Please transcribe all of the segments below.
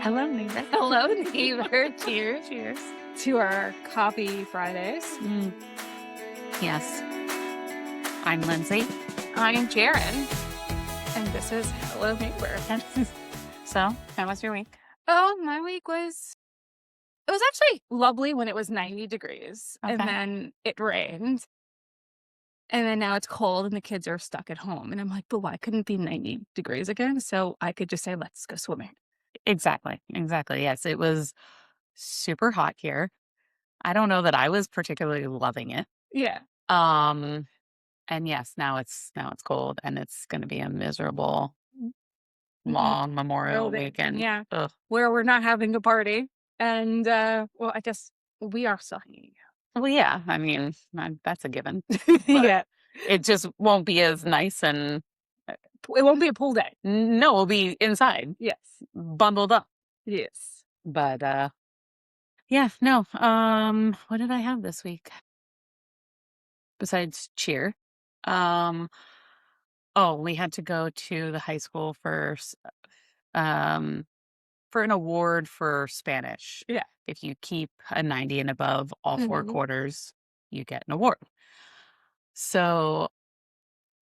Hello, neighbor. Hello, neighbor. Cheers. Cheers. To our Coffee Fridays. Mm, yes. I'm Lindsay. I am Jaryn, and this is Hello, Neighbor. So, how was your week? Oh, my week was actually lovely when it was 90 degrees, and Okay. then it rained, and then now it's cold and the kids are stuck at home. And I'm like, but why couldn't it be 90 degrees again? So I could just say, let's go swimming. Exactly. Yes, it was super hot here. I don't know that I was particularly loving it. Yeah. Um, and yes, now it's cold and it's going to be a miserable long Memorial Building. weekend. Yeah. Ugh. Where we're not having a party. And, well, I guess we are still hanging Well, yeah, I mean, that's a given. out. But Yeah. it just won't be as nice and It won't be a pool day. no, we'll be inside, Yes. bundled up. Yes. But yeah, no. What did I have this week besides cheer? Um, oh, we had to go to the high school um for an award for Spanish. Yeah. If you keep a 90 and above all four Mhm. quarters, you get an award. So,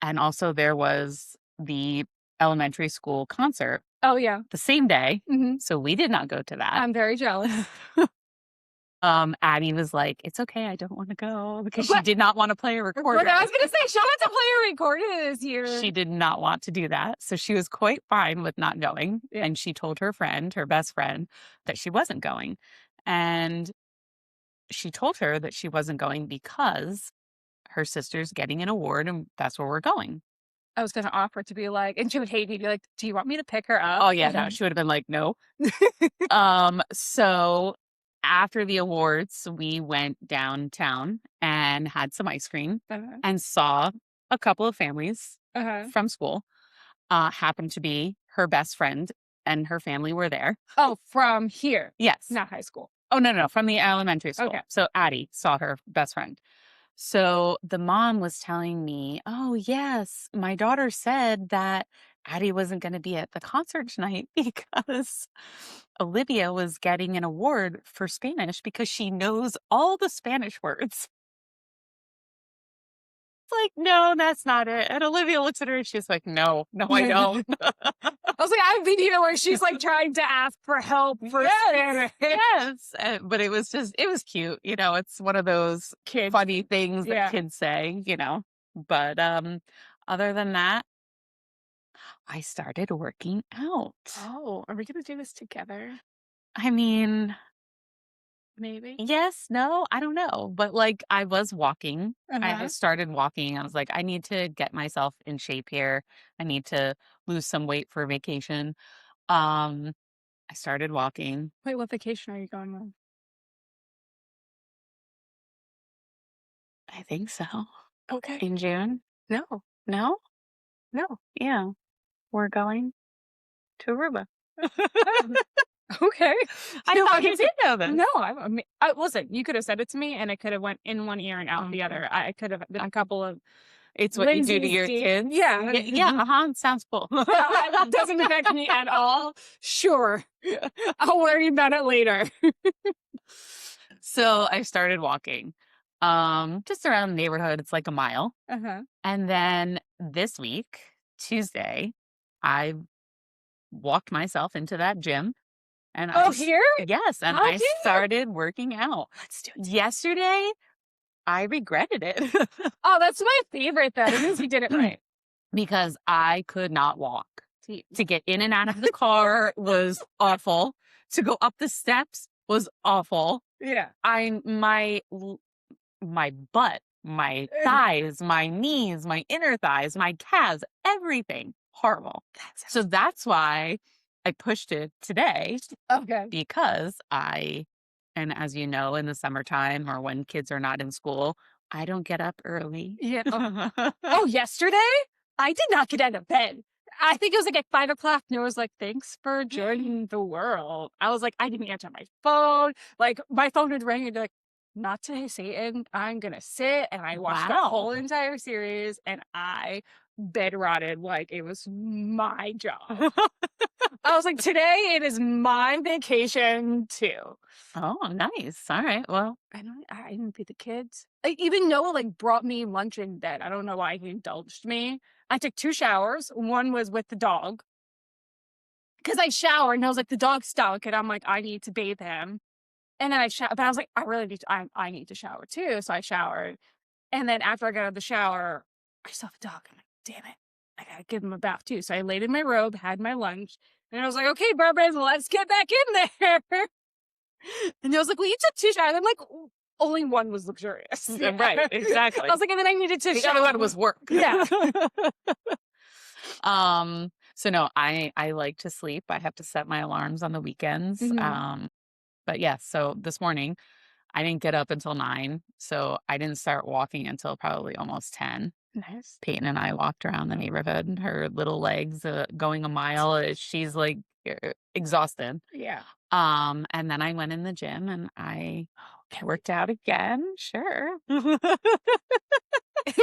and also there was the elementary school concert Oh, yeah. the same day. Mhm. So we did not go to that. I'm very jealous. Addie was like, "It's okay, I don't want to go," because she But did not want to play a recorder. I was gonna say, she'll have to play a recorder this year. She did not want to do that. So she was quite fine with not going. Yeah. And she told her friend, her best friend, that she wasn't going. And she told her that she wasn't going because her sister's getting an award and that's where we're going. I was gonna offer to be like, and she would hate me, be like, "Do you want me to pick her up?" Oh yeah, no, she would have been like, no. So after the awards, we went downtown and had some ice cream Uh-huh. and saw a couple of families Uh-huh. from school. Happened to be her best friend and her family were there. Oh, from here, Yes. not high school. Oh, no, from the elementary school. Okay. So Addie saw her best friend. So the mom was telling me, oh, yes, my daughter said that Addie wasn't going to be at the concert tonight because Olivia was getting an award for Spanish because she knows all the Spanish words. It's like, no, that's not it. And Olivia looks at her and she's like, no, I don't. I was like, I've been here where she's like trying to ask for help for Spanish. Yes. But it was cute. You know, it's one of those Kids. funny things that Yeah. kids say, you know. But other than that, I started working out. Oh, are we gonna do this together? I mean, Maybe. yes, no, I don't know. But like I was walking. I Uh-huh. started walking. I was like, I need to get myself in shape here. I need to lose some weight for vacation. I started walking. Wait, what vacation are you going on? I think so. Okay. In June. No. No? No. Yeah. We're going to Aruba. Okay. I thought you did know this. No, listen, you could have said it to me and it could have went in one ear and out the other. I could have been a couple of It's what you do to Lindsay's your kids? Yeah. Yeah, sounds cool. That doesn't affect me at all. Sure. I'll worry about it later. So I started walking. Just around the neighborhood. It's like a mile. Uh-huh. And then this week, Tuesday, I walked myself into that gym. And Oh, here? Yes, and How I did you? started working out. Let's do it. Yesterday, I regretted it Oh, that's my favorite though. It means we did it right. because I could not walk. To get in and out of the car was awful. To go up the steps was awful. Yeah. My butt, my thighs, my knees, my inner thighs, my calves, everything horrible. So that's why I pushed it today Okay. because and as you know, in the summertime or when kids are not in school, I don't get up early. Yeah. Oh, yesterday? I did not get out of bed. I think it was like at 5 o'clock. And it was like, thanks for joining the world. I was like, I didn't answer my phone. Like, my phone would ring and be like, not today, Satan. I'm going to sit. And I watched the Wow. whole entire series and I bed rotted like it was my job. I was like, today it is my vacation too. Oh, nice. All right. Well, I didn't feed the kids. Even Noah like brought me lunch in bed. I don't know why he indulged me. I took 2 showers. One was with the dog because I showered and I was like, the dog stunk, and I'm like, I need to bathe him. And then I showered, but I was like, I really need to, I need to shower too. So I showered. And then after I got out of the shower, I saw the dog. I'm like, damn it, I gotta give him a bath too. So I laid in my robe, had my lunch, and I was like, okay, Barbara, let's get back in there. And I was like, well, you took 2 showers. I'm like, only one was luxurious. right. Exactly. I was like, and then I needed to The shower. other one was work. Yeah. So no, I like to sleep. I have to set my alarms on the weekends. Mhm. But yes, so this morning I didn't get up until 9, so I didn't start walking until probably almost 10. Nice. Peyton and I walked around the neighborhood, her little legs going a mile. She's like exhausted. Yeah. And then I went in the gym and I worked out again. Sure.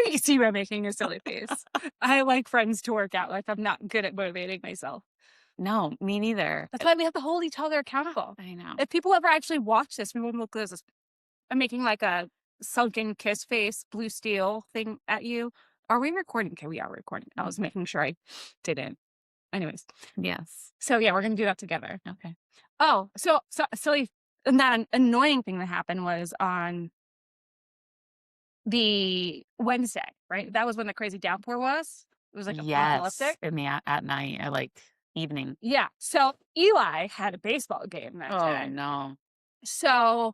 You see me making a silly face. I like friends to work out. Like I'm not good at motivating myself. No, me neither. That's why we have to hold each other accountable. I know. If people ever actually watch this, we wouldn't look at this. I'm making like a sunken kiss face, blue steel thing at you. Are we recording? Okay, we are recording. I was making sure I didn't. Anyways, Yes. so yeah, we're gonna do that together. Okay. Oh, so silly. And that annoying thing that happened was on the Wednesday, right? That was when the crazy downpour was. It was like Yes. apocalyptic. In the at night, I like evening. Yeah. So Eli had a baseball game that Oh day. no. So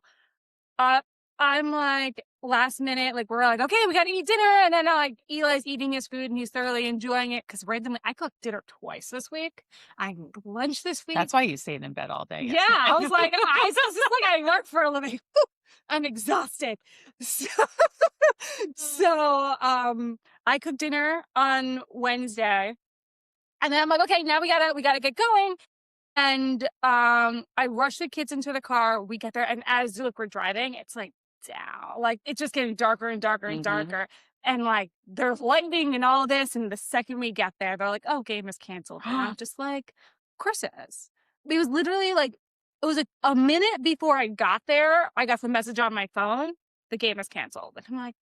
uh, I'm like last minute, like we're like, okay, we gotta eat dinner. And then like Eli's eating his food and he's thoroughly enjoying it because randomly I cooked dinner twice this week. I cooked lunch this week. That's why you stayed in bed all day. Yeah. I was like, it's just like I work for a living. I'm exhausted. So, I cooked dinner on Wednesday. And then I'm like, okay, now we gotta get going. And I rush the kids into the car. We get there, and as look, we're driving, it's like down, like it's just getting darker and darker and darker. And like there's lightning and all this. And the second we get there, they're like, oh, game is canceled. And I'm just like, of course it is. It was literally like it was a minute before I got there, I got the message on my phone, the game is canceled. And I'm like,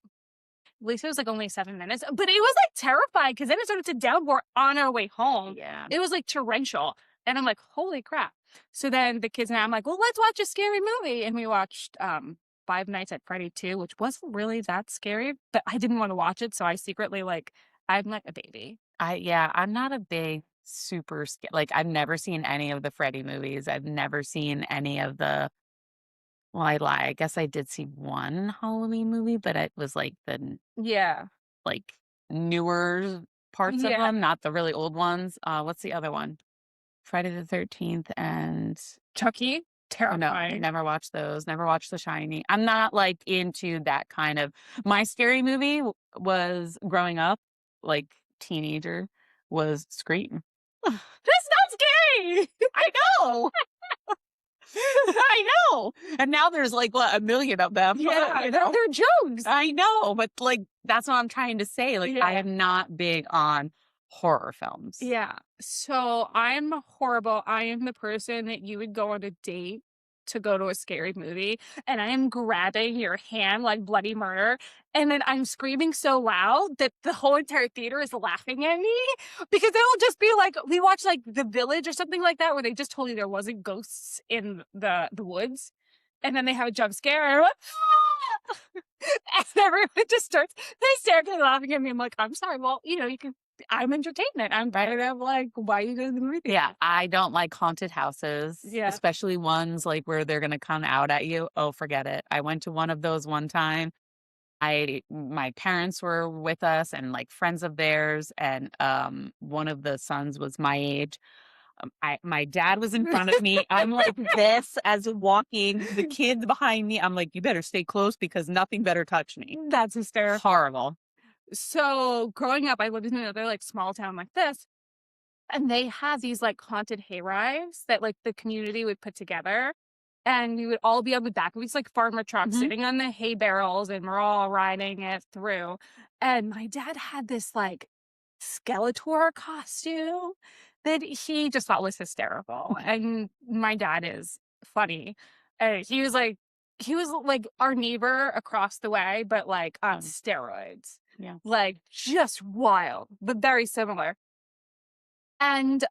at least it was like only 7 minutes. But it was like terrifying because then it started to downpour on our way home. Yeah. It was like torrential. And I'm like, holy crap. So then the kids and I'm like, well, let's watch a scary movie. And we watched Five Nights at Freddy 2, which wasn't really that scary, but I didn't want to watch it. So I secretly I'm like a baby. I'm not a big super like I've never seen any of the Freddy movies. I've never seen any of the well, I lie. I guess I did see one Halloween movie, but it was like the Yeah. like newer parts of Yeah. them, not the really old ones. What's the other one? Friday the 13th and Chucky. oh, no, Terrifying. never watched those. Never watched The Shining. I'm not like into that kind of my scary movie was growing up, like teenager, was Scream. That's not scary. I know. I know. And now there's like what, a million of them. Yeah, You know? they're jokes. I know, but like that's what I'm trying to say. Like I Yeah. am not big on horror films. Yeah. So I'm horrible. I am the person that you would go on a date to go to a scary movie, and I am grabbing your hand like bloody murder. And then I'm screaming so loud that the whole entire theater is laughing at me because it'll just be like, we watched like The Village or something like that, where they just told you there wasn't ghosts in the woods. And then they have a jump scare and I'm like, "Ah!" And everyone just starts hysterically laughing at me. I'm like, I'm sorry. Well, you can I'm entertainment. I'm better than like, why are you going to the movie? Yeah, I don't like haunted houses, Yeah. especially ones like where they're gonna come out at you. Oh, forget it. I went to one of those one time. My parents were with us and like friends of theirs, and one of the sons was my age. My dad was in front of me. I'm like this as walking. The kids behind me. I'm like, you better stay close because nothing better touch me. That's hysterical. Horrible. So growing up, I lived in another like small town like this, and they had these like haunted hay rides that like the community would put together. And we would all be on the back of these like farmer trucks Mhm. sitting on the hay barrels, and we're all riding it through. And my dad had this like Skeletor costume that he just thought was hysterical. And my dad is funny. He was like our neighbor across the way, but like on Um, steroids. yeah. Like just wild, but very similar. And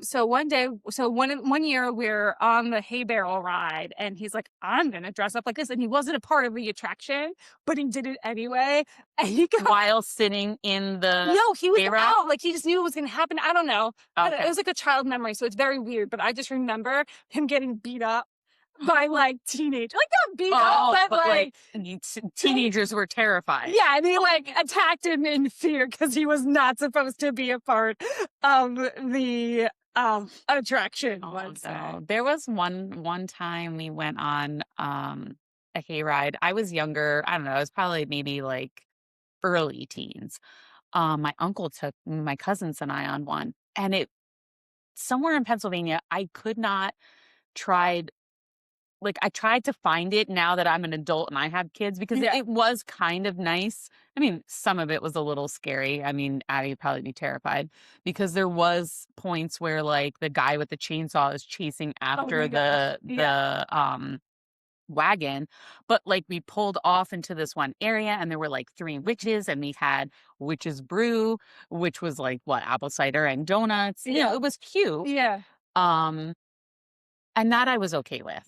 so one year we're on the hay barrel ride, and he's like, I'm gonna dress up like this. And he wasn't a part of the attraction, but he did it anyway. And he got While sitting in the no, he was hay rack? out. Like he just knew it was gonna happen. I don't know. It Okay. was like a child memory, so it's very weird. But I just remember him getting beat up by like teenage, like not beat up, Oh, but but like like teenagers were terrified. yeah, and he like attacked him in fear because he was not supposed to be a part of the attraction. Oh Let's say. no. There was one time we went on a hayride. I was younger. I don't know. I was probably maybe like early teens. My uncle took my cousins and I on one, and it somewhere in Pennsylvania. I could not tried like I tried to find it now that I'm an adult and I have kids because Yeah. it was kind of nice. I mean, some of it was a little scary. I mean, Addie would probably be terrified because there was points where like the guy with the chainsaw is chasing Oh after my gosh. Yeah. the wagon, but like we pulled off into this one area and there were like three witches and we had witches brew, which was like what, apple cider and donuts. You know, Yeah. it was cute. Yeah. Um and that I was okay with.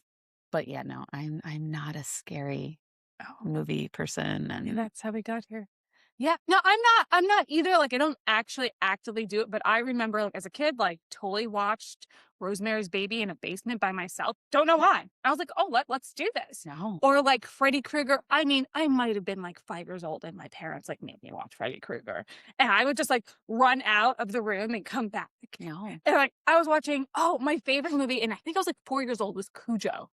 But yeah, no, I'm not a scary Oh, movie person and and that's how we got here. Yeah. No, I'm not either. Like I don't actually actively do it, but I remember like as a kid, like totally watched Rosemary's Baby in a basement by myself. Don't know why. I was like, oh, let's do this. no, Or like Freddy Krueger. I mean, I might have been like 5 years old and my parents like made me watch Freddy Krueger. And I would just like run out of the room and come back. no. And like I was watching, oh, my favorite movie, and I think I was like 4 years old, was Cujo.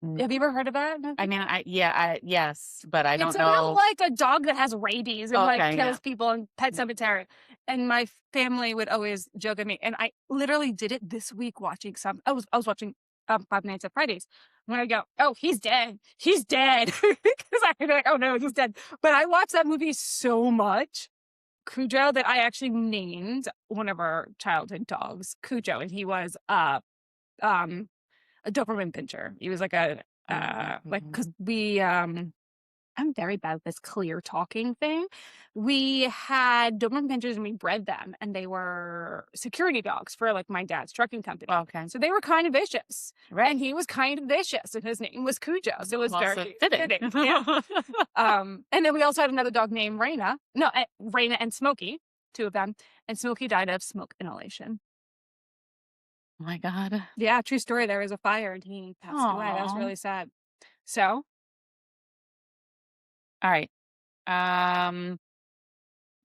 Mm, Have you ever heard of that I movie? mean, yes, but I It's don't about know. like a dog that has rabies and like Okay, yeah. kills people in Pet Yeah. Cemetery. And my family would always joke at me. And I literally did it this week watching I was watching Five Nights at Freddy's. When I go, oh, he's dead. He's dead. Because I'd be like, oh no, he's dead. But I watched that movie so much, Cujo, that I actually named one of our childhood dogs Cujo. And he was um a Doberman Pinscher. He was like a like Mhm. because we I'm very bad at this clear talking thing. We had Doberman Pinschers and we bred them, and they were security dogs for like my dad's trucking company. Okay. So they were kind of vicious, Right. and he was kind of vicious, and his name was Cujo. So it was Well, so very fitting. fitting. Yeah. And then we also had another dog named Raina. No, Raina and Smokey, two of them, and Smokey died of smoke inhalation. Oh my God. Yeah, true story. There was a fire and he passed away. That was Aw. really sad. So, All right. Um,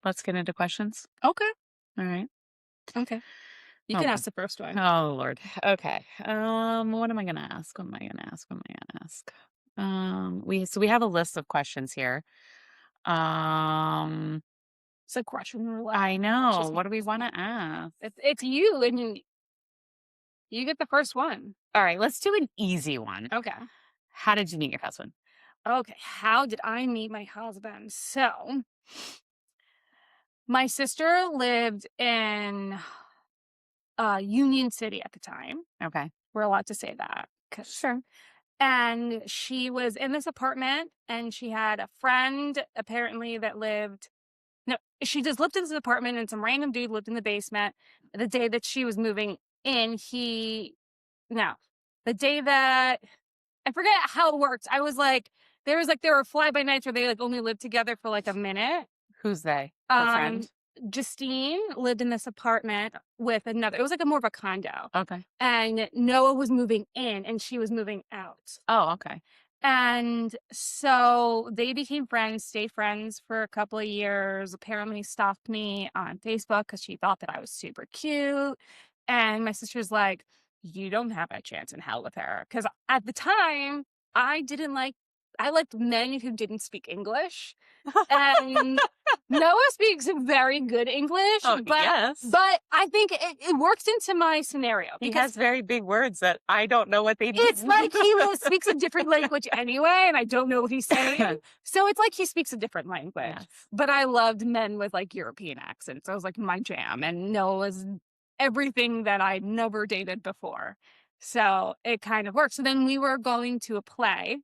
let's get into questions. okay. All right. Okay. You Oh, can ask the first one. oh Lord. Okay. What am I gonna ask? What am I gonna ask? What am I gonna ask? We have a list of questions here. Um, It's a question roulette. I Let's know. just What do we want to ask? it's you and you get the first one. All right, let's do an easy one. Okay. How did you meet your husband? Okay. How did I meet my husband? So, my sister lived in Union City at the time. Okay. We're allowed to say that. Sure. And she was in this apartment and she had a friend apparently that lived. No, she just lived in this apartment and some random dude lived in the basement. The day that she was moving in, no, the day that I forget how it worked. I was like, there were fly by nights where they like only lived together for like a minute. Who's they? The Um, friend? Justine lived in this apartment with another. It was like a more of a condo, Okay. and Noah was moving in, and she was moving out. Oh, okay. And so they became friends, stayed friends for a couple of years. Apparently stalked me on Facebook because she thought that I was super cute. And my sister's like, you don't have a chance in hell with her. Because at the time, I liked men who didn't speak English. And Noah speaks very good English, Oh, yes. but I think it works into my scenario He because has very big words that I don't know what they mean. it's like he speaks a different language anyway, and I don't know what he's saying. So it's like he speaks a different language. Yes. But I loved men with like European accents. That was like my jam. And Noah was, everything that I'd never dated before. So it kind of worked. So then we were going to a play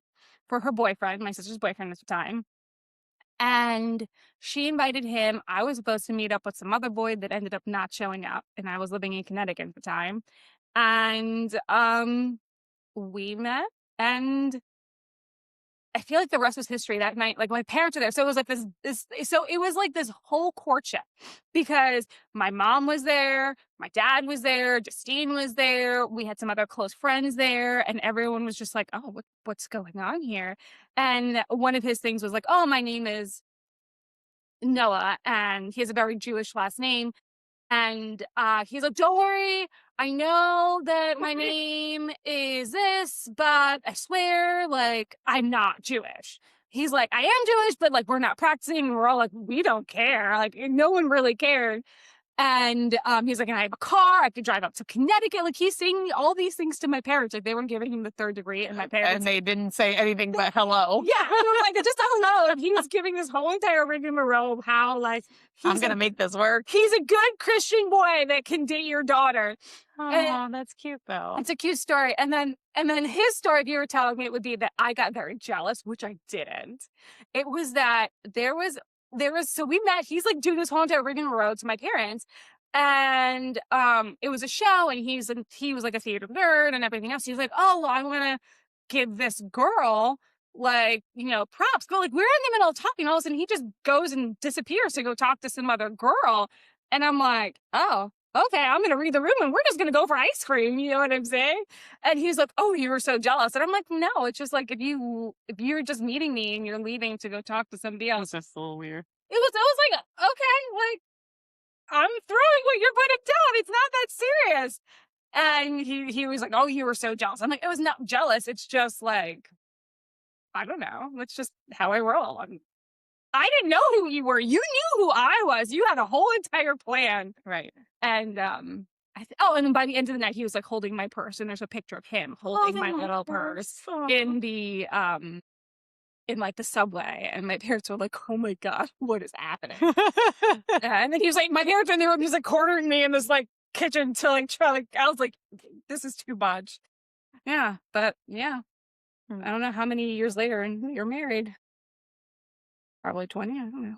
for her boyfriend, my sister's boyfriend at the time. And she invited him. I was supposed to meet up with some other boy that ended up not showing up. And I was living in Connecticut at the time. And we met, and I feel like the rest was history that night. Like, my parents were there. So it was like so it was like this whole courtship, because my mom was there, my dad was there, Justine was there. We had some other close friends there, and everyone was just like, oh, what's going on here? And one of his things was like, oh, my name is Noah, and he has a very Jewish last name. And he's like, don't worry, I know that my name is this, but I swear, like, I'm not Jewish. He's like, I am Jewish, but like, we're not practicing. We're all like, we don't care. Like, no one really cared. And he's like, and I have a car. I could drive up to Connecticut. Like, he's saying all these things to my parents. Like, they were giving him the third degree, and my parents. And they didn't say anything but hello. Yeah, I was like, I just don't know. He was giving this whole entire rigmarole of how, like, I'm going to make this work. he's a good Christian boy that can date your daughter. Oh, that's cute, though. It's a cute story. And then his story, if you were telling me, it would be that I got very jealous, which I didn't. It was that there was, so we met, he's like doing this whole entire rigmarole to my parents. And it was a show, and he was like a theater nerd and everything else. He's like, oh, well, I'm going to give this girl, like, props. But like, we're in the middle of talking, all of a sudden he just goes and disappears to go talk to some other girl. And I'm like, oh, okay, I'm going to read the room, and we're just going to go for ice cream. You know what I'm saying? And he's like, oh, you were so jealous. And I'm like, no, it's just like, if you're just meeting me and you're leaving to go talk to somebody else. It's just a little weird. I was like, okay, like, I'm throwing what you're putting down. It's not that serious. And he was like, oh, you were so jealous. I'm like, it was not jealous. It's just like, I don't know. That's just how I roll. I didn't know who you were. You knew who I was. You had a whole entire plan. Right. And and then by the end of the night, he was like holding my purse, and there's a picture of him holding my little purse in the in like the subway. And my parents were like, oh my God, what is happening? And then he was like, my parents were in the room, just like cornering me in this like kitchen to like try, like, I was like, this is too much. Yeah. But yeah, I don't know how many years later, and you're married. Probably 20. I don't know.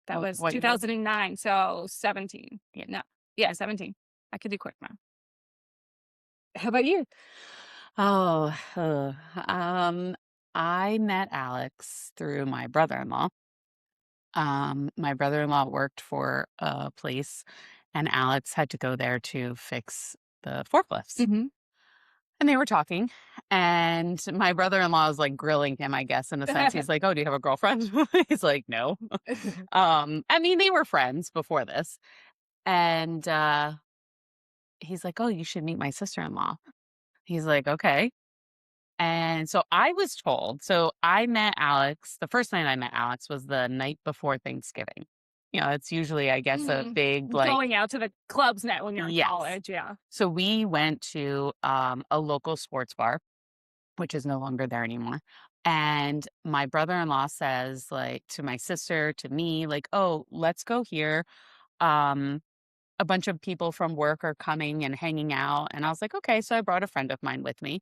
That was 2009. So 17. Yeah. No. Yeah. 17. I could do quick now. How about you? Oh, I met Alex through my brother-in-law. My brother-in-law worked for a place, and Alex had to go there to fix the forklifts. Mm-hmm. And they were talking, and my brother-in-law was like grilling him, I guess, in a sense. He's like, oh, do you have a girlfriend? He's like, no. I mean, they were friends before this. And he's like, oh, you should meet my sister-in-law. He's like, okay. And so I was told, so I met Alex, the first night I met Alex was the night before Thanksgiving. It's usually, I guess, a big, like, going out to the clubs now when you're in Yes. college. Yeah. So we went to a local sports bar, which is no longer there anymore. And my brother-in-law says, like, to my sister, to me, like, oh, let's go here. A bunch of people from work are coming and hanging out. And I was like, okay. So I brought a friend of mine with me.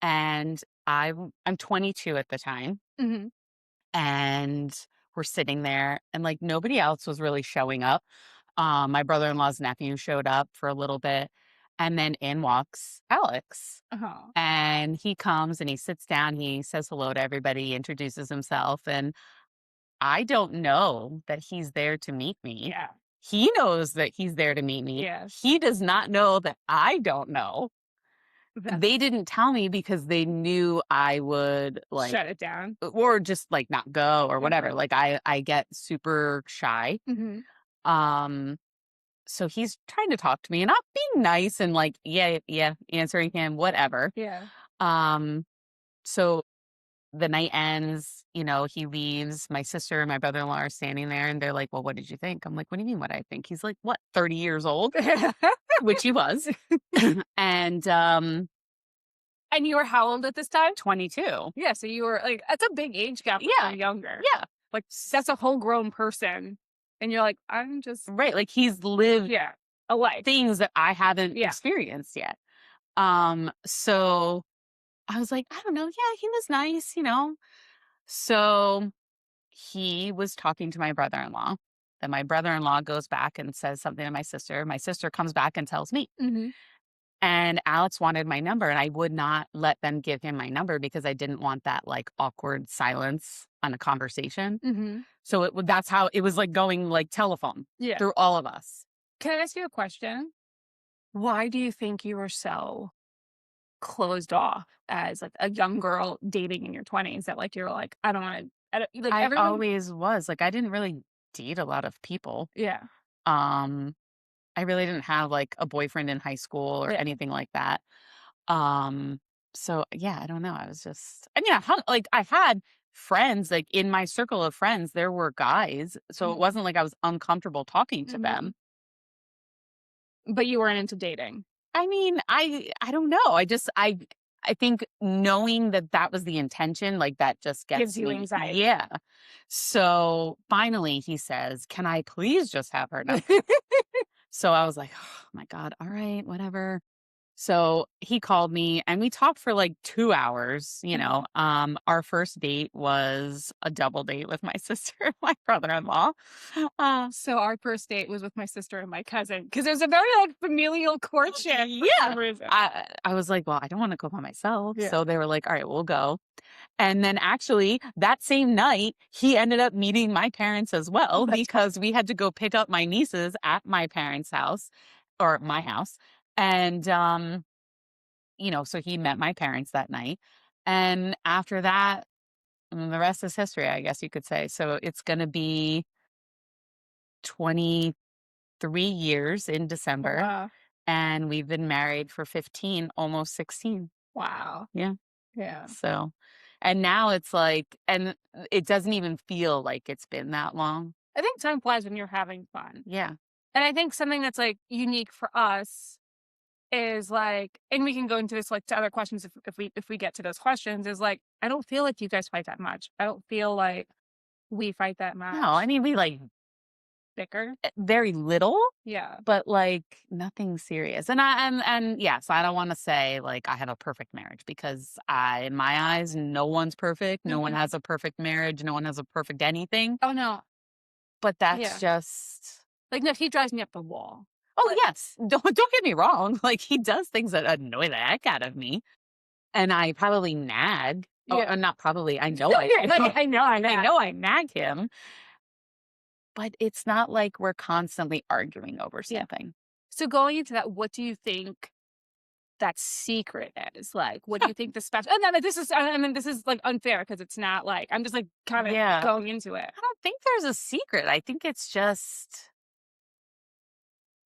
And I'm 22 at the time. Mm-hmm. And we're sitting there, and like nobody else was really showing up. My brother-in-law's nephew showed up for a little bit, and then in walks Alex. Uh-huh. And he comes and he sits down, he says hello to everybody, introduces himself, and I don't know that he's there to meet me. Yeah. He knows that he's there to meet me. Yes. He does not know that I don't know. They didn't tell me because they knew I would, like, shut it down. or just like not go or whatever. Okay. Like I get super shy. Mm-hmm. So he's trying to talk to me and not being nice and like, yeah, answering him, whatever. Yeah. So the night ends, he leaves. My sister and my brother-in-law are standing there, and they're like, well, what did you think? I'm like, what do you mean what I think? He's like, what, 30 years old? Which he was. And you were how old at this time? 22. Yeah, so you were like, that's a big age gap. Yeah. Younger. Yeah. Like, that's a whole grown person. And you're like, I'm just. Right. Like he's lived Yeah. alike. things that I haven't Yeah. experienced yet. So I was like, I don't know. Yeah, he was nice, you know. So he was talking to my brother-in-law. Then my brother-in-law goes back and says something to my sister. My sister comes back and tells me. Mhm. And Alex wanted my number, and I would not let them give him my number because I didn't want that like awkward silence on a conversation. Mhm. So that's how it was like going like telephone Yeah. through all of us. Can I ask you a question? Why do you think you were so closed off as, like, a young girl dating in your 20s that, like, you're like, "I don't wanna," I don't like, I everyone. always was like I didn't really date a lot of people. Yeah. Um I really didn't have like a boyfriend in high school or Yeah. anything like that. Um so yeah, I don't know. I was just I mean I had friends like in my circle of friends there were guys. So it Mhm. wasn't like I was uncomfortable talking to Mhm. them. But you weren't into dating. I mean, I don't know. I think knowing that that was the intention, like, that just Gives gets you me anxiety. yeah. So, finally, he says, "Can I please just have her number?" So, I was like, "Oh my god, alright, whatever." So, he called me, and we talked for, like, 2 hours, you Mhm. know? Our first date was a double date with my sister and my brother-in-law. Uh So our first date was with my sister and my cousin because it was a very, like, familial courtship for Yeah. some reason. I was like, "Well, I don't wanna go by myself." Yeah. So they were like, "Alright, we'll go." And then actually, that same night, he ended up meeting my parents as Oh, well that's fun. because we had to go pick up my nieces at my parents' house or my house. And, so he met my parents that night. And after that, the rest is history, I guess you could say. So it's gonna be 23 years in Oh, December, wow. and we've been married for 15, almost 16. Wow. Yeah. Yeah. So, and now it's like, and it doesn't even feel like it's been that long. I think time flies when you're having fun. Yeah. And I think something that's, like, unique for us is, like, and we can go into this, like, to other questions if we get to those questions, is, like, I don't feel like you guys fight that much. I don't feel like we fight that No, I much. mean, we like Bicker? very little, Yeah. but like nothing serious. And yes, I don't want to say like I have a perfect marriage because in my eyes, no one's perfect. No one Mhm. has a perfect marriage. No one has a perfect anything. Oh, no. But that's Yeah. just Like, no, he drives me up the wall. oh But yes, don't get me wrong. Like he does things that annoy the heck out of me. And I probably nag. Oh, yeah. not probably. I know I do. I know, I I know. know I nag him, but it's not like we're constantly arguing over Yeah. something. So going into that, what do you think that secret is? Like, what do you think the special and then this is I mean, this is, like, unfair because it's not, like I'm just, like, kinda Yeah. going into it. I don't think there's a secret. I think it's just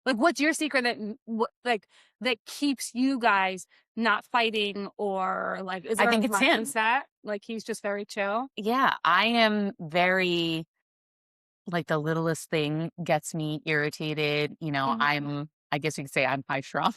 Like, what's your secret that what like, that keeps you guys not fighting or, like, is I there a think it's reference him. that, like, he's just very chill? Yeah, I am very like the littlest thing gets me irritated. Mhm. I guess you could say I'm high strung.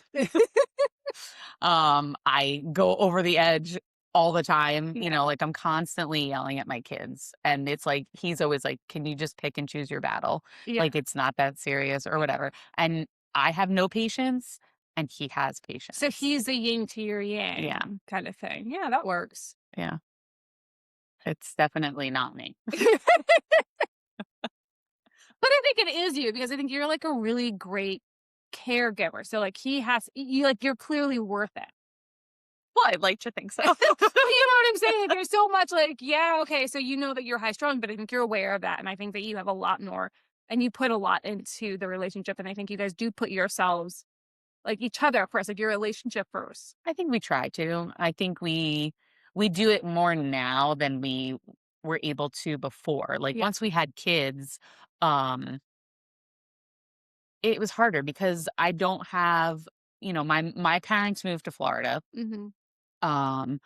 I go over the edge all the time, Yeah. like I'm constantly yelling at my kids. And it's like he's always like, "Can you just pick and choose your battle? Yeah. Like it's not that serious or whatever." And I have no patience and he has So patience. he's the yin to your Yeah. yang kind of thing. Yeah, that works. Yeah. It's definitely not me. But I think it is you because I think you're, like, a really great caregiver. So, like, he has you like, you're clearly worth it. Well, I'd like to think so. But you know what I'm saying? There's so much, like, yeah, okay, so you know that you're high strung, but I think you're aware of that, and I think that you have a lot more and you put a lot into the relationship, and I think you guys do put yourselves, like, each other first, like, your relationship first. I think we try to. I think we do it more now than we were able to before. Like Yeah. once we had kids, um, it was harder because I don't have, my parents moved to Florida. Mhm. Um,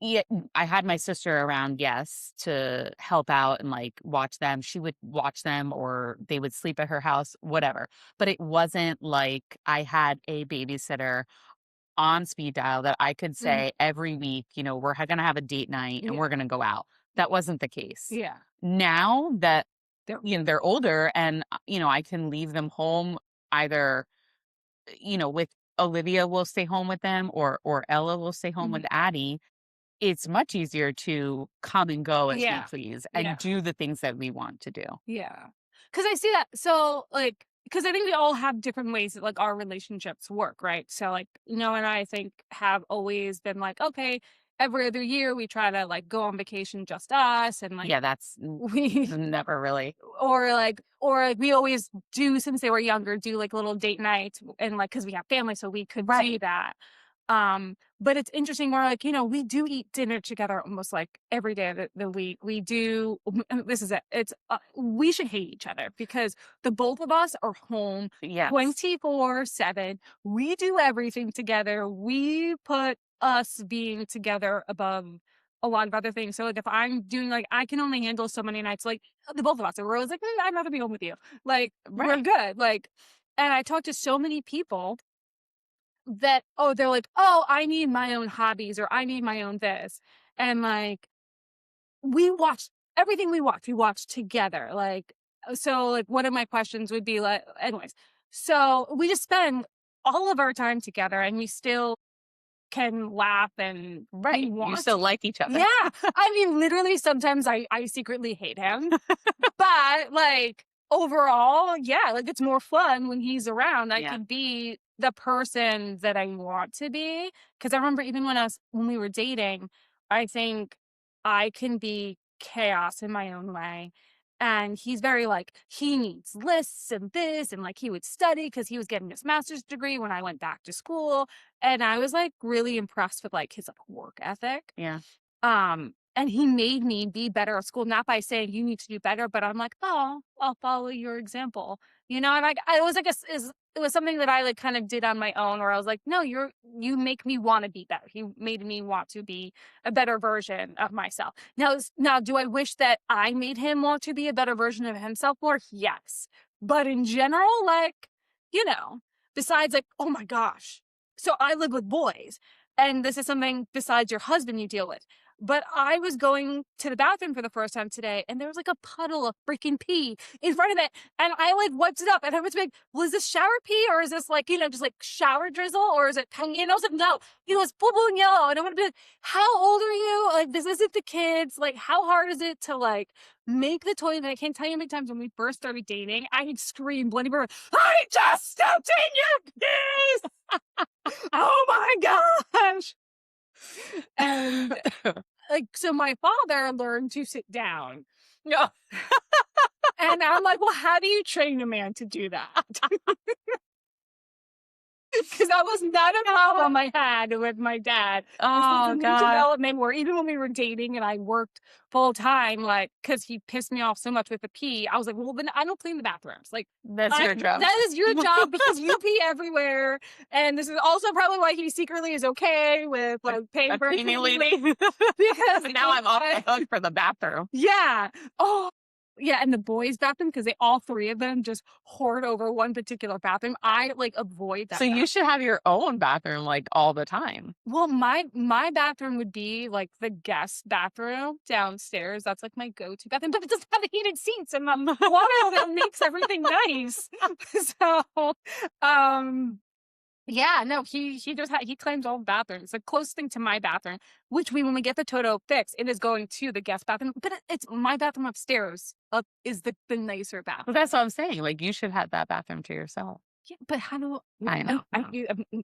yeah, I had my sister around, yes, to help out and like watch them. She would watch them or they would sleep at her house, whatever. But it wasn't like I had a babysitter on speed dial that I could Mhm. say every week, we're gonna have a date night and Yeah. we're gonna go out. That wasn't the case. Yeah. Now that There they're older and I can leave them home either with Olivia will stay home with them, or Ella will stay home with Mhm. Addie, it's much easier to come and go as we Yeah. please and Yeah. do the things that we want to do. Yeah. Because I see that. So, like, because I think we all have different ways that, like, our relationships work, right? So, like, Noah and I think have always been like, okay, every other year we try to, like, go on vacation just us and, like, Yeah, that's we never really or we always do since they were younger, do, like, little date nights and, like, because we have family, so we could do right. that. But it's interesting, we're like, we do eat dinner together almost, like, every day of the week. We do this is it. It's, we should hate each other because the both of us are home Yes. 24/7. We do everything together. We put us being together above a lot of other things. So, like, if I'm doing, like, I can only handle so many nights, like, the both of us, and we're always like, I'd rather be home with you." Like, we're Right. good, like, and I talk to so many people that, oh, they're like, "Oh, I need my own hobbies," or "I need my own this." And, like, we watch everything we watch together, like, so, like, one of my questions would be like anyways, so we just spend all of our time together, and we still can laugh, and we Right. You want still to. like each other. Yeah, I mean, literally, sometimes I secretly hate him, but, like, overall, yeah, like, it's more fun when he's around. I Yeah. can be the person that I want to be. Because I remember even when we were dating, I think I can be chaos in my own way, and he's very, like, he needs lists and this, and, like, he would study because he was getting his master's degree when I went back to school, and I was, like, really impressed with, like, his, like, work ethic. Yeah. And he made me be better at school, not by saying you need to do better, but I'm like, oh, I'll follow your example. And I was like, it was something that I like kind of did on my own where I was like, no, you make me want to be better. He made me want to be a better version of myself. Now, do I wish that I made him want to be a better version of himself more? Yes. But in general, like, you know, besides like, oh my gosh. So I live with boys. And this is something besides your husband you deal with. But I was going to the bathroom for the first time today, and there was like a puddle of freaking pee in front of it. And I like wiped it up, and I was like, well, is this shower pee or is this like, just like shower drizzle or is it tiny? And I was like, no, it's full blown yellow. And I want to be like, how old are you? Like, this isn't the kids. Like, how hard is it to like make the toilet? And I can't tell you how many times when we first started dating, I had screamed, Bloody Bird, I just stepped in your piss. Oh my gosh. And like, so my father learned to sit down. No. And I'm like, well, how do you train a man to do that? Because that was not a problem I had with my dad. This is a Oh new god. development where even when we were dating and I worked full time, like, because he pissed me off so much with the pee, I was like, well, then I don't clean the bathrooms. Like, That's your job. that is your job because you pee everywhere. And this is also probably why he secretly is okay with like paying A for a cleaning cleaning lady. lady. Because Now I'm off the hook for the bathroom. yeah. Oh, yeah, and the boys' bathroom, because they all 3 of them just hoard over one particular bathroom. I, like, avoid So that you bathroom. should have your own bathroom like all the time. Well, my bathroom would be, like, the guest bathroom downstairs. That's, like, my go-to bathroom, but it doesn't have the heated seats and the water that makes everything nice. So, um yeah, no, he claims all the bathrooms. The closest thing to my bathroom, which when we get the Toto fixed, it is going to the guest bathroom, but it's my bathroom upstairs up is the nicer Well, bathroom. that's what I'm saying. Like you should have that bathroom to yourself. Yeah, but how do I know.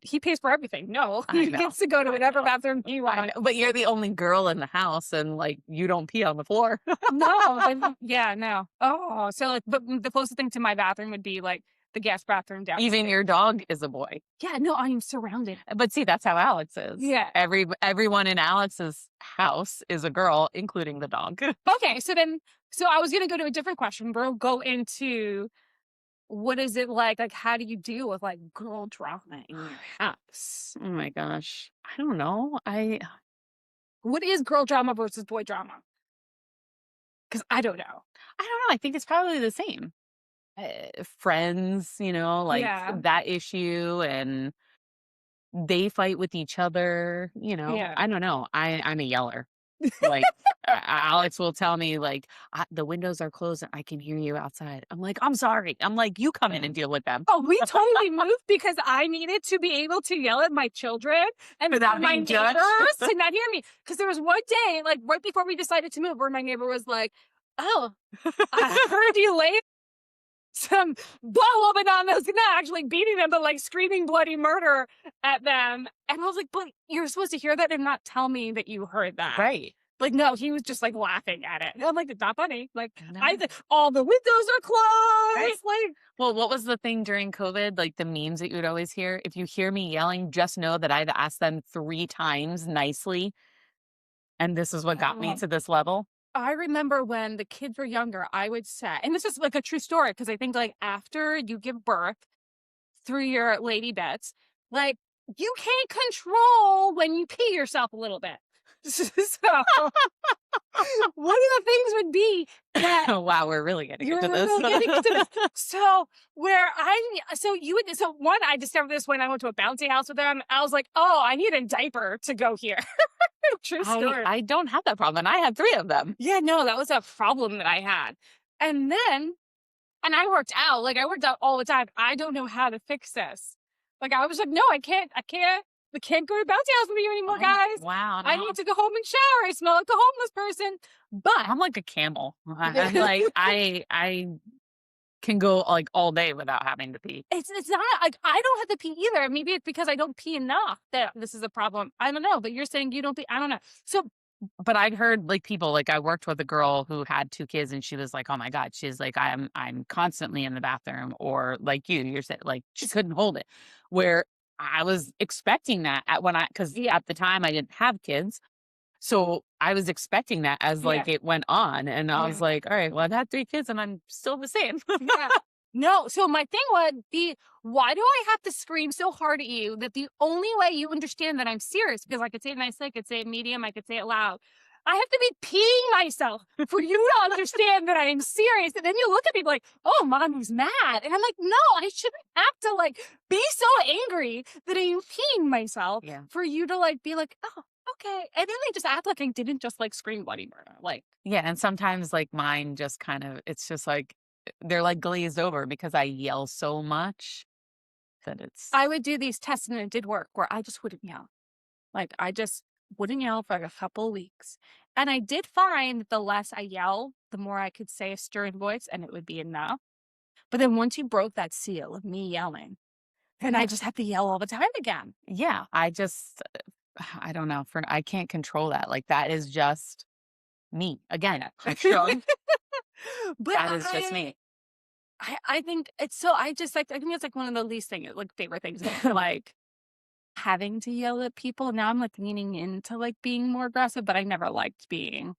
he pays for everything. No, I he know. gets to go to I whatever know. bathroom he I wants. know. But you're the only girl in the house and like you don't pee on the floor. No, but yeah, no. Oh, so like, but the closest thing to my bathroom would be like the guest bathroom Even downstairs. your dog is a boy. Yeah, no, I am surrounded. But see, that's how Alex is. Yeah. Everyone in Alex's house is a girl, including the dog. Okay, so I was gonna go to a different question. We'll go into what is it like? Like, how do you deal with like girl drama in your house? Oh my gosh. I don't know. What is girl drama versus boy drama? Because I don't know. I don't know. I think it's probably the same. Friends, like Yeah, that issue, and they fight with each other. yeah. I don't know. I'm a yeller. Like, Alex will tell me, like, "The windows are closed and I can hear you outside." I'm like, "I'm sorry." I'm like, "You come in and deal with them." Oh, we totally moved because I needed to be able to yell at my children and Without for my being judged. neighbors to not hear me. Because there was one day, like right before we decided to move, where my neighbor was like, "Oh, I heard you late." Some blow woman on those, not actually beating them, but like screaming bloody murder at them. And I was like, but you're supposed to hear that and not tell me that you heard that. Right. Like, no, he was just like laughing at it. And I'm like, it's not funny. Like, No. all the windows are Right. closed. Like, Well, what was the thing during COVID? Like, the memes that you would always hear? If you hear me yelling, just know that I've asked them 3 times nicely, and this is what got me oh, to this level. I remember when the kids were younger, I would say, and this is like a true story because I think like after you give birth through your lady bets, like you can't control when you pee yourself a little bit. So one of the things would be that Wow, we're really getting you're into this. really getting into this. So where so one, I discovered this when I went to a bouncy house with them. I was like, oh, I need a diaper to go here. True story. I don't have that problem, and I have 3 of them. Yeah, no, that was a problem that I had. And then, and I worked out all the time. I don't know how to fix this. Like, I was like, no, I can't go to bouncy house with you anymore, Oh, guys. wow, I no. need to go home and shower. I smell like a homeless person. But I'm like a camel. I'm like, I can go, like, all day without having to pee. it's not like I don't have to pee either. Maybe it's because I don't pee enough that this is a problem. I don't know. But you're saying you don't pee. I don't know. So But I'd heard, like, people like, I worked with a girl who had 2 kids, and she was like, "Oh my god." She's like, I'm constantly in the bathroom," or like you're saying, like, she couldn't hold it. Where I was expecting that at when I, because yeah, at the time I didn't have kids, so I was expecting that as, yeah, like, it went on, and I was yeah. like, "All right, well, I've had 3 kids and I'm still the same." Yeah. No, so my thing would be, why do I have to scream so hard at you that the only way you understand that I'm serious, because I could say it nicely, I could say it medium, I could say it loud. I have to be peeing myself for you to understand that I am serious. And then you look at me like, oh, mommy's mad. And I'm like, no, I shouldn't have to like be so angry that I am peeing myself Yeah. for you to like be like, oh, okay. And then they just act like I didn't just like scream bloody murder. Like, Yeah, and sometimes, like, mine just kind of, it's just like, they're, like, glazed over because I yell so much that it's I would do these tests and it did work where I just wouldn't yell. Like I just wouldn't yell for like a couple of weeks. And I did find that the less I yell, the more I could say a stirring voice and it would be enough. But then once you broke that seal of me yelling, then I just have to yell all the time again. yeah, I just I don't know, I can't control that, like, that is just me. Again, I'm strong. But That is just me. I think it's so I just like I think it's like one of the least thing like favorite things like having to yell at people. Now I'm like leaning into like being more aggressive, but I never liked being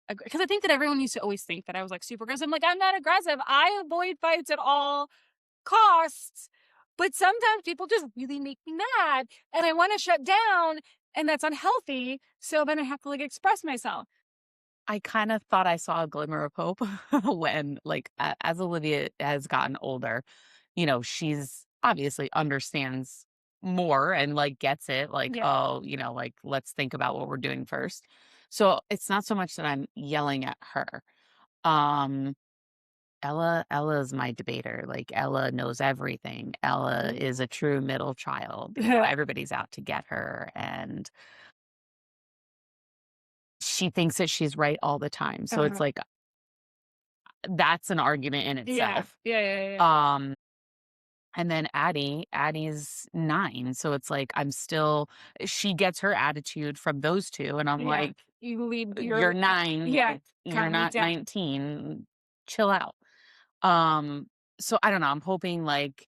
because I think that everyone used to always think that I was like super aggressive. I'm like, I'm not aggressive. I avoid fights at all costs. But sometimes people just really make me mad and I want to shut down and that's unhealthy. So then I have to like express myself. I kinda thought I saw a glimmer of hope when, like, as Olivia has gotten older, she's obviously understands more and, like, gets it, like, Yeah. "Oh," like, "Let's think about what we're doing first." So, it's not so much that I'm yelling at her. Um, Ella's my debater, like, Ella knows everything. Ella is a true middle child, everybody's out to get her, and she thinks that she's right all the time, so it's Uh-huh. like, that's an argument in Yeah. itself. Yeah. Yeah. Yeah. Um, and then Addie's 9, so it's like she gets her attitude from those 2, and I'm Yeah. like, You leave "You're your, 9, yeah, like, you're calm me not down. 19, chill out." Um, so I don't know, I'm hoping, like,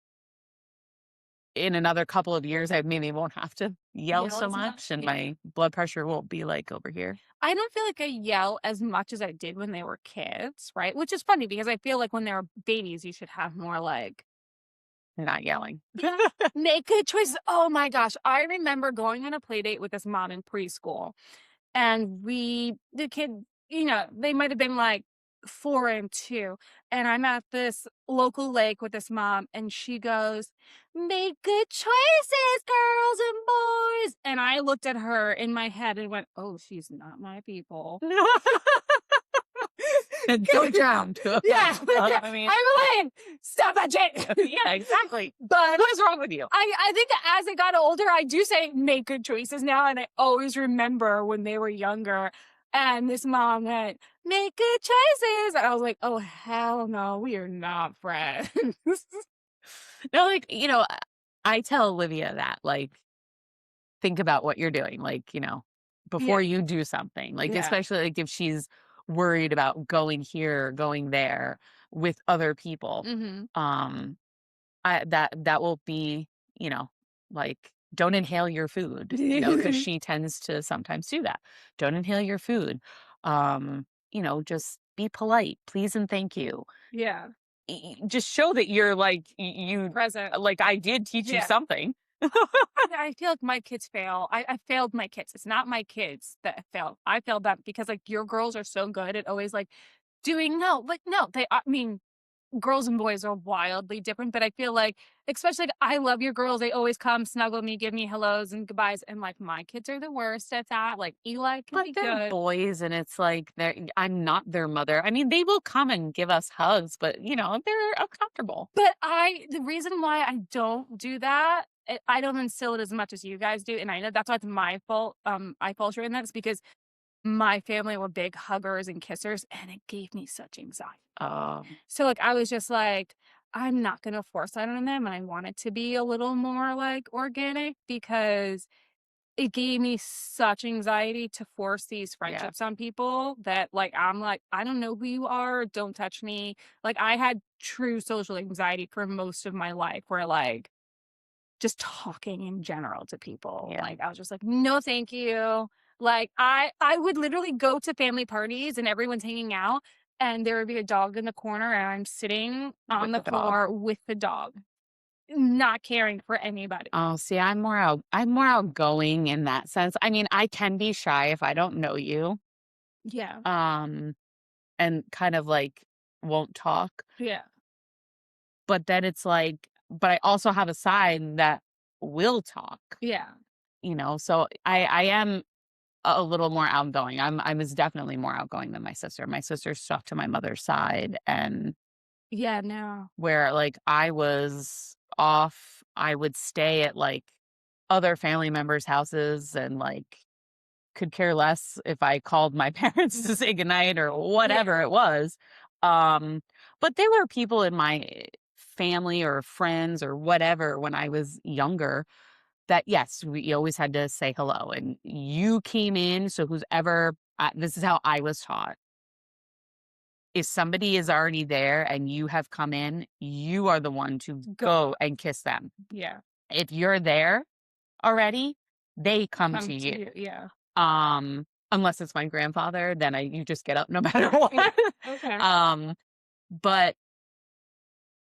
in another couple of years, I maybe won't have to yell Yell so as much. much, and Yeah. my blood pressure won't be, like, over here. I don't feel like I yell as much as I did when they were kids, right? Which is funny because I feel like when they were babies, you should have more like Not yelling. make good choices. Oh my gosh. I remember going on a play date with this mom in preschool. And the kid, they might have been like 4 and 2. And I'm at this local lake with this mom, and she goes, make good choices, girls and boys. and I looked at her in my head and went, "Oh, she's not my people." And go down. Yeah. I mean, I'm like, "Stop that shit." yeah, exactly. But What is wrong with you? I think that as I got older, I do say make good choices now, and I always remember when they were younger, and this mom went, "Make good choices," and I was like, "Oh, hell no, we are not friends." No, like, I tell Olivia that, like, think about what you're doing, like, Yeah, before you do something, like, yeah. especially like if she's worried about going here, going there with other people. Mhm. Um, that will be, you know, like, don't inhale your food, because she tends to sometimes do that. Don't inhale your food. Just be polite, please and thank you. Yeah, Just show that you're like present. like I did teach you Yeah. something. I feel like my kids fail. I failed my kids. It's not my kids that failed. I failed them because, like, your girls are so good at always, like, doing no, like, no, I mean, girls and boys are wildly different, but I feel like, especially, like, I love your girls. They always come snuggle me, give me hellos and goodbyes, and, like, my kids are the worst at that. Like, Eli can But be they're good. boys, and it's like I'm not their mother. I mean, they will come and give us hugs, but they're uncomfortable. But the reason why I don't do that, I don't instill it as much as you guys do, and I know that's why it's my fault. I falter in that is because my family were big huggers and kissers, and it gave me such anxiety. So, like, I was just like, I'm not gonna force that on them, and I want it to be a little more, like, organic because it gave me such anxiety to force these Yeah, friendships on people that, like, I'm like, "I don't know who you are, don't touch me." Like, I had true social anxiety for most of my life where, like, just talking in general to people, yeah. like, I was just like, "No, thank you." Like, I would literally go to family parties and everyone's hanging out, and there would be a dog in the corner, and I'm sitting on With the the dog. floor with the dog, not caring for anybody. Oh, see, I'm more outgoing in that sense. I mean, I can be shy if I don't know you, Yeah, um, and kind of like won't talk. yeah, But then it's like, but I also have a side that will talk, yeah, So I am a little more outgoing. I was definitely more outgoing than my sister. My sister stuck to my mother's side, and yeah, no. where like I was off, I would stay at like other family members' houses and like could care less if I called my parents to say goodnight or Yeah, whatever it was. Um, but there were people in my family or friends or whatever when I was younger that, yes, we always had to say hello. And you came in, so who's ever, this is how I was taught. If somebody is already there and you have come in, you are the one to go. go and kiss them. Yeah, If you're there already, they come to come to you. you, yeah. Unless it's my grandfather, then you just get up no matter what. Okay. um, but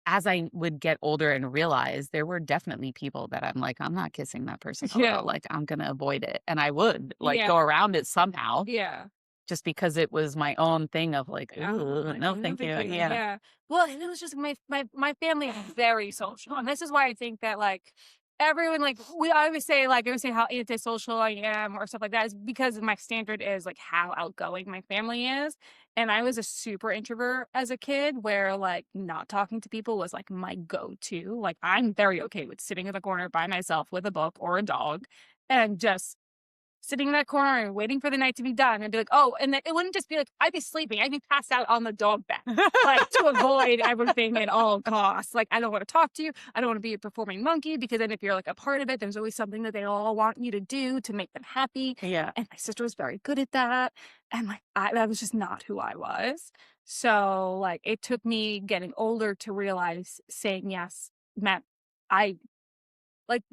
as I would get older and realize there were definitely people that I'm like, I'm not kissing that person hello. Yeah, Like I'm gonna avoid it. And I would like yeah, go around it somehow yeah. just because it was my own thing of like, ooh, Like, no, no, thank you. thank you. Yeah. Yeah. Well, and it was just my family is very social, and this is why I think that, like, everyone, like, I always say, like, I always say how antisocial I am or stuff like that is because my standard is like how outgoing my family is, and I was a super introvert as a kid, where like not talking to people was like my go-to. Like, I'm very okay with sitting in the corner by myself with a book or a dog, and just sitting in that corner and waiting for the night to be done and be like, "Oh," and then it wouldn't just be like, I'd be sleeping, I'd be passed out on the dog bed, like, to avoid everything at all costs. Like, I don't wanna talk to you, I don't wanna be a performing monkey because then if you're, like, a part of it, there's always something that they all want you to do to make them happy, Yeah. and my sister was very good at that, and, like, that was just not who I was. So, like, it took me getting older to realize saying yes meant I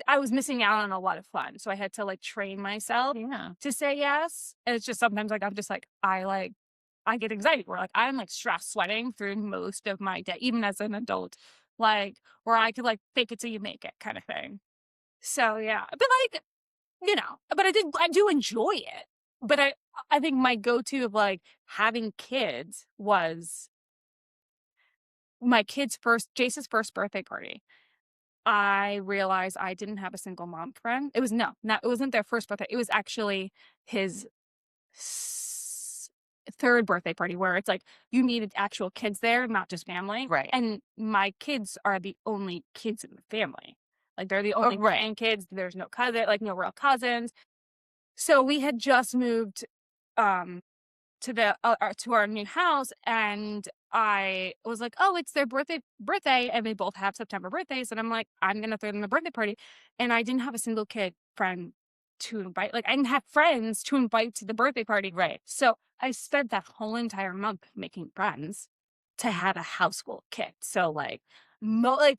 I was missing out on a lot of fun, so I had to, like, train myself Yeah. to say yes, and it's just sometimes, like, I'm just like, I get anxiety where, like, I'm, like, stress sweating through most of my day, even as an adult, like, where I could, like, fake it till you make it kinda thing. So, yeah, but, like, but I do enjoy it, but I think my go-to of, like, having kids was my kid's first Jace's first birthday party. I realized I didn't have a single mom friend. It was no, not it wasn't their first birthday. It was actually his s- third birthday party where it's like you needed actual kids there, not just family. Right. And my kids are the only kids in the family. Like they're the Oh, only right. grandkids. There's no cousin, like no real cousins. So we had just moved um to our new house, and I was like, "Oh, it's their birthday," and they both have September birthdays, and I'm like, "I'm gonna throw them a birthday party," and I didn't have a single kid friend to invite. Like, I didn't have friends to invite to the birthday party, Right. so I spent that whole entire month making friends to have a house full of kids. So like,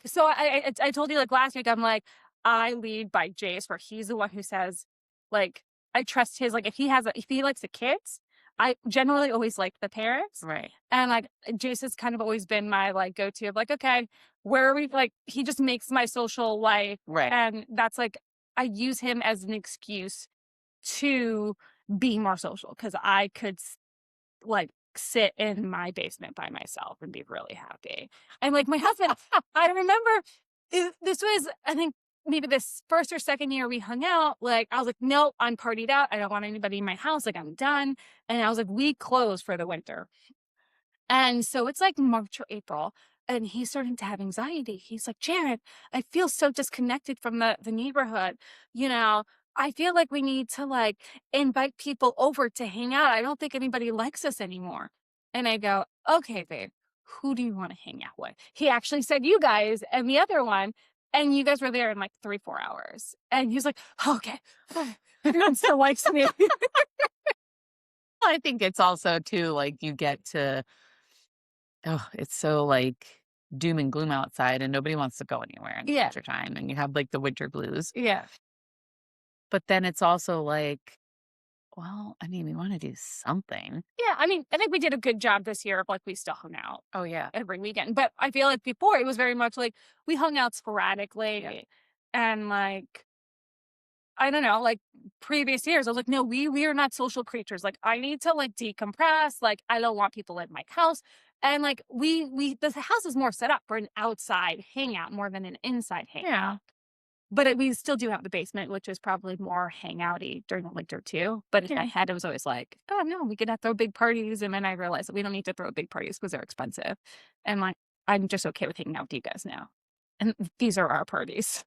so I told you like last week, I'm like, I lead by Jace, where he's the one who says, like, I trust his like if he likes the kids. I generally always like the parents. Right. And like Jason's kind of always been my like go to of like, okay, where are we like he just makes my social life. Right. And that's like I use him as an excuse to be more social because I could like sit in my basement by myself and be really happy. And like my husband, I remember this was, I think, maybe this first or second year we hung out. Like, I was like, nope, I'm partied out. I don't want anybody in my house. Like, I'm done. And I was like, we close for the winter. And so it's like March or April, and he's starting to have anxiety. He's like, Jared, I feel so disconnected from the neighborhood. You know, I feel like we need to like invite people over to hang out. I don't think anybody likes us anymore. And I go, okay, babe, who do you want to hang out with? He actually said you guys and the other one, and you guys were there in like 3, 4 hours. And he's like, okay, everyone still likes me. I think it's also too like you get to oh, it's so like doom and gloom outside and nobody wants to go anywhere in the Yeah. wintertime and you have like the winter blues. Yeah. But then it's also like, well, I mean, we want to do something. Yeah, I mean, I think we did a good job this year of like we still hung out Oh yeah. every weekend. But I feel like before it was very much like we hung out sporadically Yeah. and like I don't know, like previous years, I was like, no, we are not social creatures. Like I need to like decompress. Like I don't want people in my house. And like we the house is more set up for an outside hangout more than an inside Yeah. hangout. But we still do have the basement, which is probably more hangouty during the winter too. But in my Yeah. head, it was always like, oh no, we could throw big parties. And then I realized that we don't need to throw big parties because they're expensive. And like, I'm just okay with hanging out with you guys now. And these are our parties.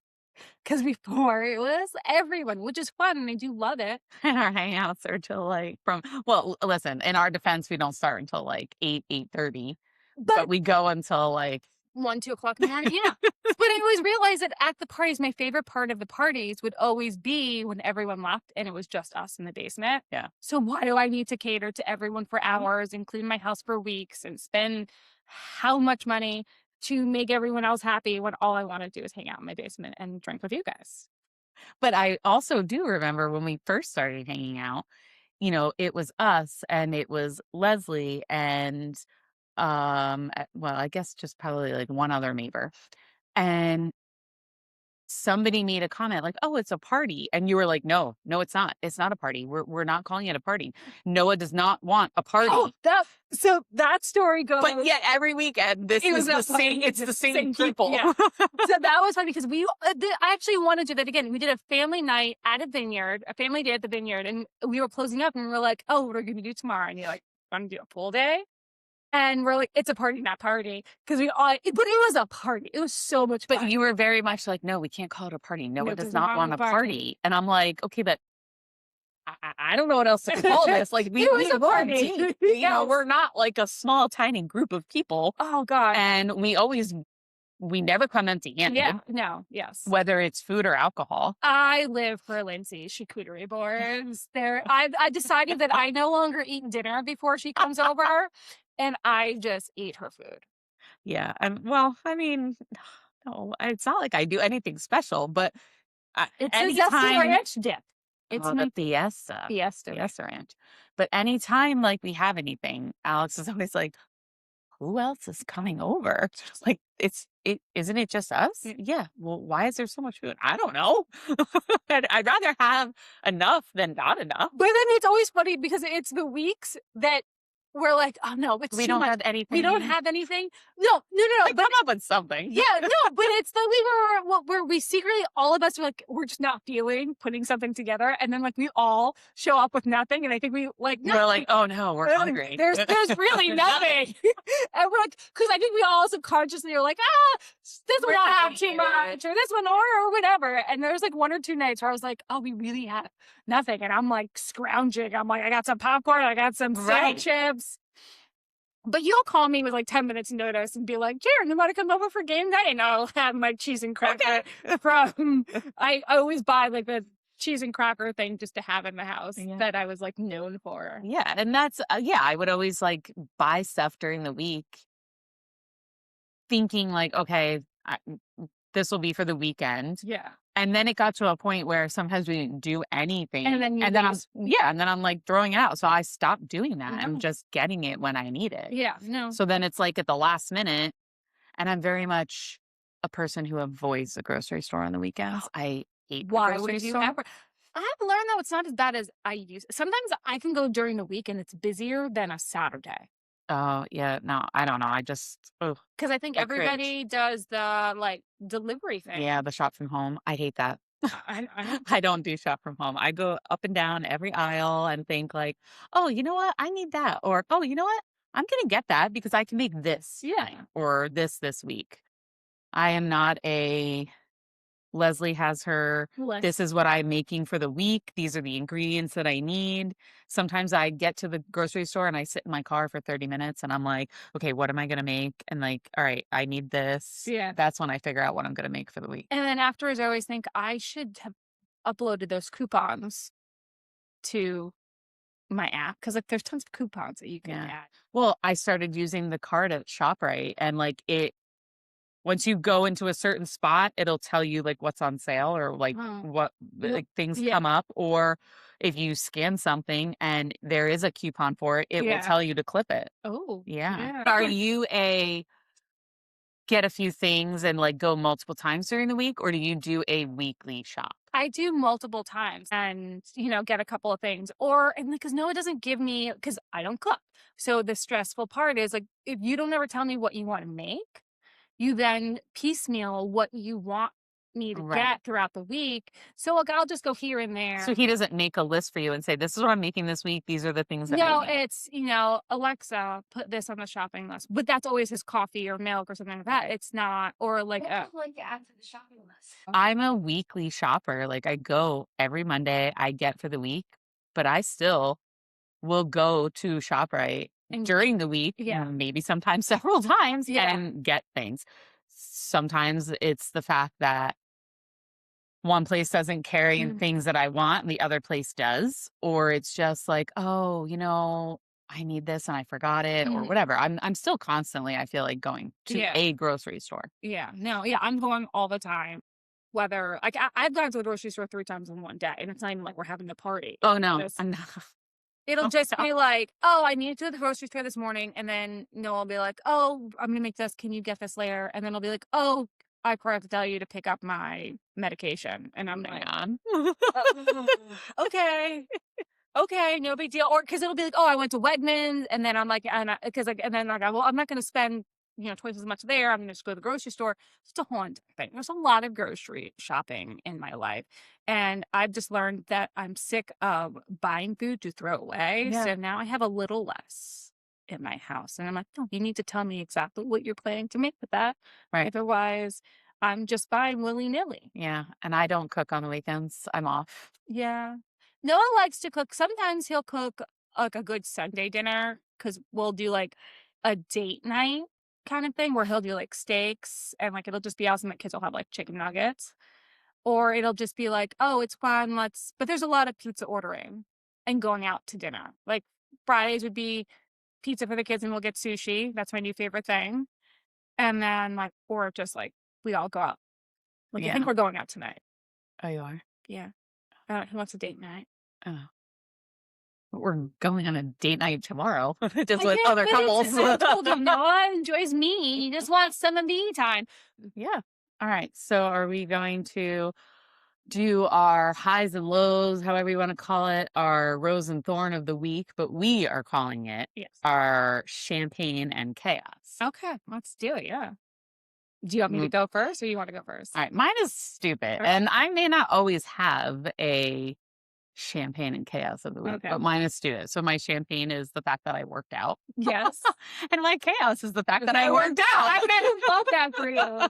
Because before it was everyone, which is fun. And I do love it. And our hangouts are till like from well, listen, in our defense, we don't start until like 8:30, but But we go until like 1, 2 o'clock in the morning, yeah. But I always realized that at the parties, my favorite part of the parties would always be when everyone left and it was just us in the basement. yeah. So why do I need to cater to everyone for hours and clean my house for weeks and spend how much money to make everyone else happy when all I want to do is hang out in my basement and drink with you guys? But I also do remember when we first started hanging out, it was us and it was Leslie and well, I guess just probably like one other neighbor. And somebody made a comment like, "Oh, it's a party." And you were like, "No, no, it's not. It's not a party. We're not calling it a party. Noah does not want a Oh, party." so that story goes. But yet every weekend this It is was the a same party. it's the same Group, people. yeah. So that was fun because I actually want to do that again. We did a family night at a vineyard, a family day at the vineyard, and we were closing up and we were like, oh, what are we going to do tomorrow? And you're like, want to do a pool day? And we're like, it's a party, not party. Because but it was a party. It was so much But fun. you were very much like, "No, we can't call it a party. Noah No, does does not not want want a a party." party." And I'm like, "Okay, but I don't know what else to call this. Like It was a we're a party. team. Yes. We're not like a small, tiny group of people. Oh, God. And we never come empty-handed, Yeah. No. Yes. whether it's food or alcohol." I live for Lindsay's charcuterie boards. I decided that I no longer eat dinner before she comes over, and I just eat her food. Yeah, and well, I mean, no, it's not like I do anything special, but It's a zesty anytime ranch dip. It's oh, my the Fiesta, fiesta. Fiesta Ranch. But anytime like we have anything, Alex is always like, "Who else is coming over?" Like isn't it just us? Mm. Yeah. Well, why is there so much food? I don't know. I'd rather have enough than not enough. But then it's always funny because it's the weeks that we're like, "Oh, no, it's We too don't much. have We don't anything. have anything." No, no, no, no, Like, but come up with something. yeah, no, but it's that we were well, where we secretly all of us were like, we're just not feeling putting something together, and then, like, we all show up with nothing, and I think we, like, no, We're like, "Oh, no, we're hungry." there's really nothing. And we're like, because I think we all subconsciously are like, "Ah, this We're one not will have gonna too eat much, or this one, or whatever." And there's, like, 1 or 2 nights where I was like, "Oh, we really have nothing," and I'm, like, scrounging. I'm like, "I got some popcorn, I got some Right. chips." But you'll call me with, like, 10 minutes notice and be like, "Jaryn, you wanna come over for game night?" And I'll have my cheese and cracker from I always buy, like, the cheese and cracker thing just to have in the house Yeah. that I was, like, known for. Yeah, and that's yeah, I would always, like, buy stuff during the week thinking like, "Okay, this will be for the weekend." Yeah. And then it got to a point where sometimes we didn't do And anything, then you and then waste. and then I'm, like, throwing it out, so I stopped doing that. I'm No. just getting it when I need it. Yeah, no. So then it's, like, at the last minute, and I'm very much a person who avoids the grocery store on the weekends. I hate the Why grocery would you store. ever? I've learned, though, it's not as bad as I used. Sometimes I can go during the week and it's busier than a Saturday. Oh, yeah, no, I don't know, I just ugh, Because I think I cringe. everybody does the, like, delivery thing. Yeah, the shop from home, I hate that. I don't. I don't do shop from home. I go up and down every aisle and think like, "Oh, you know what? I need that." Or, "Oh, you know what? I'm gonna get that because I can make this Yeah. tonight or this week." I am not a Leslie has her, Less. "This is what I'm making for the week. These are the ingredients that I need." Sometimes I get to the grocery store and I sit in my car for 30 minutes and I'm like, "Okay, what am I gonna make?" And like, "All right, I need this." Yeah. That's when I figure out what I'm gonna make for the week. And then afterwards, I always think I should have uploaded those coupons to my app because, like, there's tons of coupons that you can Yeah. add. Well, I started using the card at ShopRite and like it once you go into a certain spot, it'll tell you like what's on sale or like Oh, what well, like things yeah, come up or if you scan something and there is a coupon for it, it will yeah. tell you to clip it. Oh, Yeah. yeah. Are you a get a few things and like go multiple times during the week or do you do a weekly shop? I do multiple times and, get a couple of things or and because Noah doesn't give me because I don't cook. So the stressful part is like if you don't ever tell me what you want to make, you then piecemeal what you want me to Right. get throughout the week. So like I'll just go here and So there. he doesn't make a list for you and say, "This is what I'm making this week. These are the things that I No, need." it's, Alexa, put this on the shopping list. But that's always his coffee or milk or something like that. It's not, or like, Like to add to the shopping list. I'm a weekly shopper. Like I go every Monday, I get for the week, but I still will go to ShopRite and during the week, yeah, maybe sometimes several times yeah. and get things. Sometimes it's the fact that one place doesn't carry Mm, things that I want and the other place does, or it's just like, "Oh, I need this and I forgot it," or mm, whatever. I'm still constantly, I feel like, going to yeah, a grocery store. yeah. No, yeah, I'm going all the time. Whether, like, I've gone to the grocery store 3 times in one day, and it's not even like we're having a party. Oh, no. Just, I'm not. it'll Oh, just no. be like, "Oh, I need to go to the grocery store this morning," and then Noah will be like, "Oh, I'm gonna make this. Can you get this later?" And then I'll be like, "Oh, I forgot to tell you to pick up my medication," and I'm like, Man. "Okay." Okay, no big deal. Or because it'll be like, oh, I went to Wegmans, and then I'm like, because like, and then like, well, I'm not going to spend twice as much there. I'm going to just go to the grocery store. It's a whole different thing. There's a lot of grocery shopping in my life, and I've just learned that I'm sick of buying food to throw away. Yeah. So now I have a little less in my house, and I'm like, no, you need to tell me exactly what you're planning to make with that. Right. Otherwise, I'm just buying willy nilly. Yeah, and I don't cook on the weekends. I'm off. Yeah. Noah likes to cook. Sometimes he'll cook like a good Sunday dinner because we'll do like a date night kind of thing where he'll do like steaks and like it'll just be awesome. The kids will have like chicken nuggets, or it'll just be like, oh, it's fun. But there's a lot of pizza ordering and going out to dinner. Like Fridays would be pizza for the kids and we'll get sushi. That's my new favorite thing. And then like, or just like we all go out. Like I Yeah. think we're going out tonight. Oh, you are? Yeah. Who wants a date night? Oh. We're going on a date night tomorrow just I with can't other fit it couples. I told him Noah enjoys me. He just wants some of me time. Yeah. All right. So are we going to do our highs and lows, however you want to call it, our rose and thorn of the week, but we are calling it Yes. our champagne and chaos. Okay, let's do it. Yeah. Do you want me to go first or you want to go first? All right, mine is stupid. Okay. And I may not always have a champagne and chaos of the week, Okay. but mine is stupid. So my champagne is the fact that I worked out. Yes. And my chaos is the fact that I worked out. I love that for you.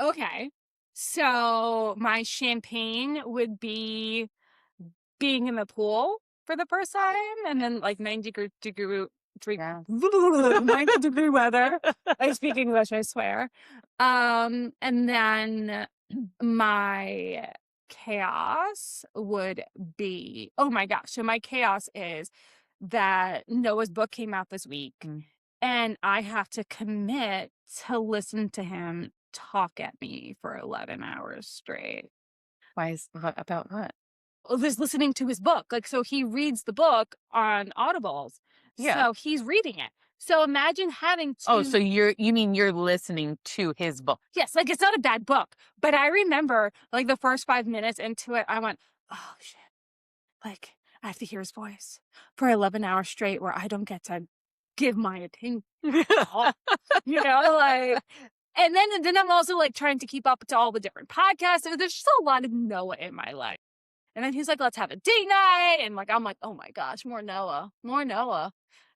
Okay. So my champagne would be being in the pool for the first time and then like 90-degree Yeah. 90-degree weather. I speak English, I swear. And then my chaos would be, oh my gosh. So my chaos is that Noah's book came out this week and I have to commit to listen to him talk at me for 11 hours straight. About what? Just listening to his book. Like, so he reads the book on Audibles. Yeah. So he's reading it. So imagine having to. Oh, so you mean you're listening to his book? Yes, like it's not a bad book. But I remember like the first 5 minutes into it, I went, oh shit. Like, I have to hear his voice for 11 hours straight where I don't get to give my opinion. You know, like, and then I'm also like trying to keep up to all the different podcasts. There's just a lot of Noah in my life. And then he's like, let's have a date night. And like, I'm like, oh my gosh, more Noah.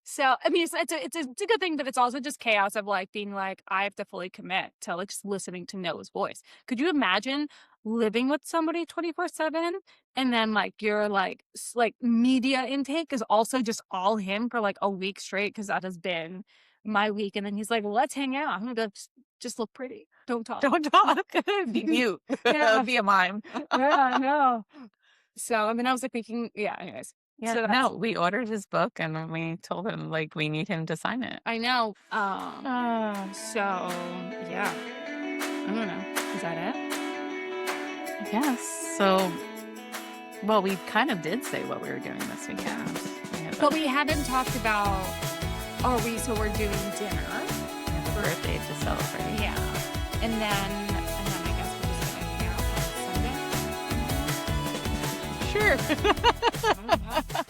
So, I mean, it's a good thing, but it's also just chaos of like being like, I have to fully commit to like just listening to Noah's voice. Could you imagine living with somebody 24/7 and then like your like media intake is also just all him for like a week straight? Because that has been my week. And then he's like, let's hang out. I'm gonna go just look pretty. Don't talk. Don't talk. Be mute. Yeah. Be a mime. Yeah, I know. So, I mean, I was like thinking, yeah, anyways. Yeah, So no, we ordered his book and then we told him like we need him to sign it. I know. So yeah. I don't know. Is that it? Yes. So, well, we kind of did say what we were doing this weekend. But we haven't talked about so we're doing dinner. We have a birthday to celebrate. Yeah. And then I guess we're just gonna hang out on Sunday. Sure. I don't know.